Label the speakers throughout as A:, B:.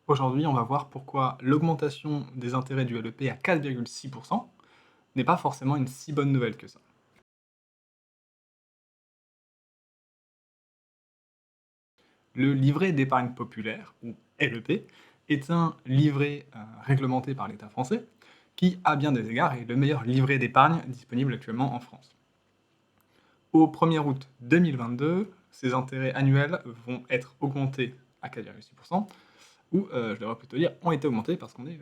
A: Aujourd'hui, on va voir pourquoi l'augmentation des intérêts du LEP à 4,6% n'est pas forcément une si bonne nouvelle que ça. Le livret d'épargne populaire, ou LEP, est un livret réglementé par l'État français qui, à bien des égards, est le meilleur livret d'épargne disponible actuellement en France. Au 1er août 2022, ces intérêts annuels vont être augmentés à 4,6%, ou je devrais plutôt dire ont été augmentés parce qu'on est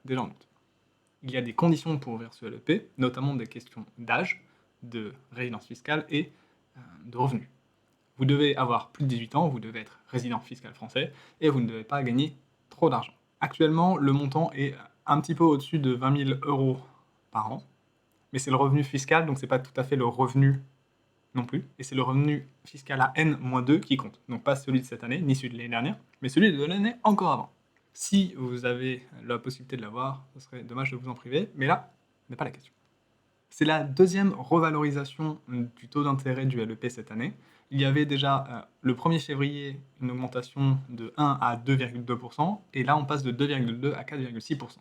A: déjà en août. Il y a des conditions pour ouvrir ce LEP, notamment des questions d'âge, de résidence fiscale et de revenus. Vous devez avoir plus de 18 ans, vous devez être résident fiscal français et vous ne devez pas gagner trop d'argent. Actuellement, le montant est un petit peu au-dessus de 20 000 euros par an, mais c'est le revenu fiscal, donc c'est pas tout à fait le revenu non plus, et c'est le revenu fiscal à N-2 qui compte. Donc pas celui de cette année, ni celui de l'année dernière, mais celui de l'année encore avant. Si vous avez la possibilité de l'avoir, ce serait dommage de vous en priver, mais là, ce n'est pas la question. C'est la deuxième revalorisation du taux d'intérêt du LEP cette année. Il y avait déjà le 1er février une augmentation de 1 à 2,2%, et là on passe de 2,2 à 4,6%.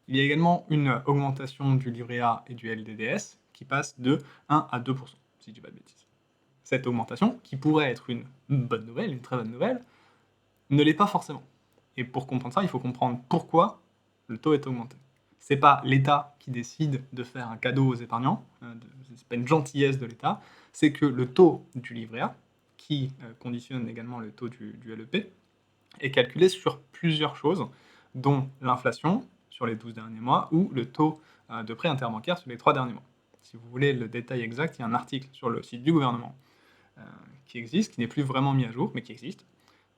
A: Il y a également une augmentation du livret A et du LDDS qui passe de 1 à 2%, si je dis pas de bêtises. Cette augmentation, qui pourrait être une bonne nouvelle, une très bonne nouvelle, ne l'est pas forcément. Et pour comprendre ça, il faut comprendre pourquoi le taux est augmenté. C'est pas l'État qui décide de faire un cadeau aux épargnants, c'est pas une gentillesse de l'État, c'est que le taux du livret A, qui conditionne également le taux du LEP, est calculé sur plusieurs choses, dont l'inflation sur les 12 derniers mois ou le taux de prêt interbancaire sur les 3 derniers mois. Si vous voulez le détail exact, il y a un article sur le site du gouvernement qui existe, qui n'est plus vraiment mis à jour, mais qui existe.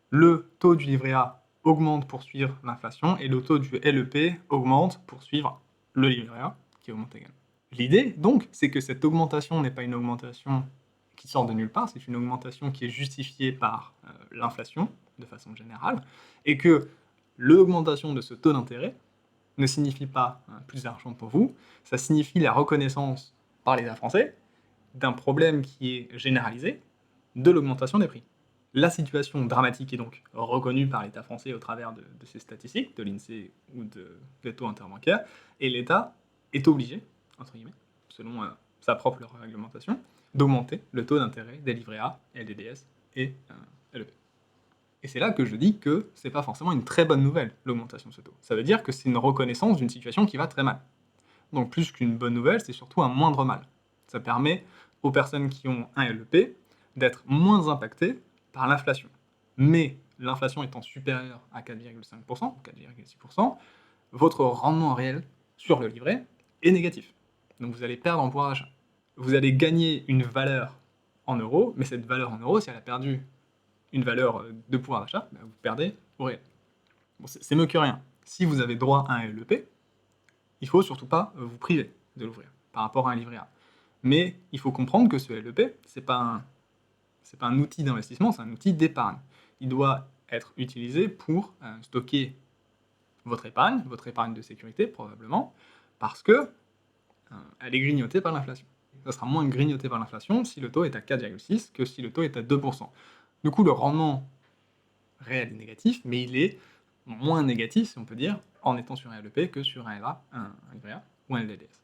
A: Le taux du livret A augmente pour suivre l'inflation et le taux du LEP augmente pour suivre le livret A, qui augmente également. L'idée, donc, c'est que cette augmentation n'est pas une augmentation qui sort de nulle part, c'est une augmentation qui est justifiée par l'inflation, de façon générale, et que l'augmentation de ce taux d'intérêt ne signifie pas plus d'argent pour vous, ça signifie la reconnaissance par l'État français d'un problème qui est généralisé, de l'augmentation des prix. La situation dramatique est donc reconnue par l'État français au travers de ces statistiques, de l'INSEE ou des taux interbancaires, et l'État est obligé, entre guillemets, selon sa propre réglementation, d'augmenter le taux d'intérêt des livrets A, LDDS et LEP. Et c'est là que je dis que c'est pas forcément une très bonne nouvelle, l'augmentation de ce taux. Ça veut dire que c'est une reconnaissance d'une situation qui va très mal. Donc plus qu'une bonne nouvelle, c'est surtout un moindre mal. Ça permet aux personnes qui ont un LEP d'être moins impactées par l'inflation. Mais l'inflation étant supérieure à 4,5%, 4,6%, votre rendement réel sur le livret est négatif. Donc vous allez perdre en pouvoir d'achat. Vous allez gagner une valeur en euros, mais cette valeur en euros, si elle a perdu une valeur de pouvoir d'achat, vous perdez au réel. Bon, c'est mieux que rien. Si vous avez droit à un LEP, il faut surtout pas vous priver de l'ouvrir par rapport à un livret A. Mais il faut comprendre que ce LEP, c'est pas un outil d'investissement, c'est un outil d'épargne. Il doit être utilisé pour stocker votre épargne de sécurité probablement, parce que elle est grignotée par l'inflation. Ça sera moins grignoté par l'inflation si le taux est à 4,6 que si le taux est à 2%. Du coup, le rendement réel est négatif, mais il est moins négatif, si on peut dire, en étant sur un LEP que sur un LA, un livret A ou un LDDS.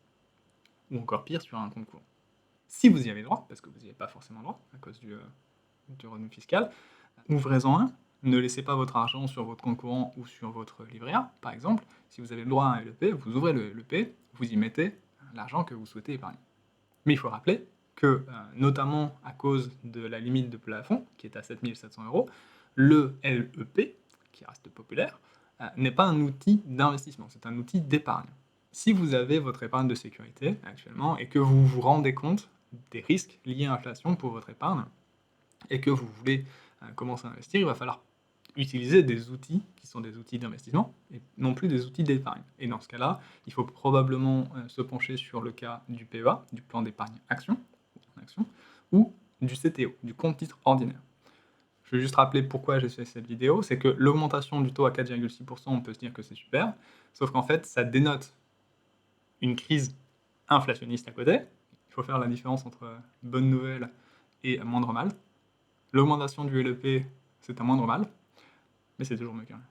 A: Ou encore pire, sur un compte courant. Si vous y avez droit, parce que vous n'y avez pas forcément droit à cause du revenu fiscal, ouvrez-en un. Ne laissez pas votre argent sur votre compte courant ou sur votre livret A, par exemple. Si vous avez le droit à un LEP, vous ouvrez le LEP, vous y mettez l'argent que vous souhaitez épargner. Mais il faut rappeler que, notamment à cause de la limite de plafond, qui est à 7 700 euros, le LEP, qui reste populaire, n'est pas un outil d'investissement, c'est un outil d'épargne. Si vous avez votre épargne de sécurité actuellement et que vous vous rendez compte des risques liés à l'inflation pour votre épargne, et que vous voulez commencer à investir, il va falloir utiliser des outils qui sont des outils d'investissement et non plus des outils d'épargne. Et dans ce cas-là, il faut probablement se pencher sur le cas du PEA, du plan d'épargne action, ou du CTO, du compte titre ordinaire. Je vais juste rappeler pourquoi j'ai fait cette vidéo, c'est que l'augmentation du taux à 4,6%, on peut se dire que c'est super, sauf qu'en fait, ça dénote une crise inflationniste à côté. Il faut faire la différence entre bonne nouvelle et moindre mal. L'augmentation du LEP, c'est un moindre mal, mais c'est toujours mieux qu'un rien.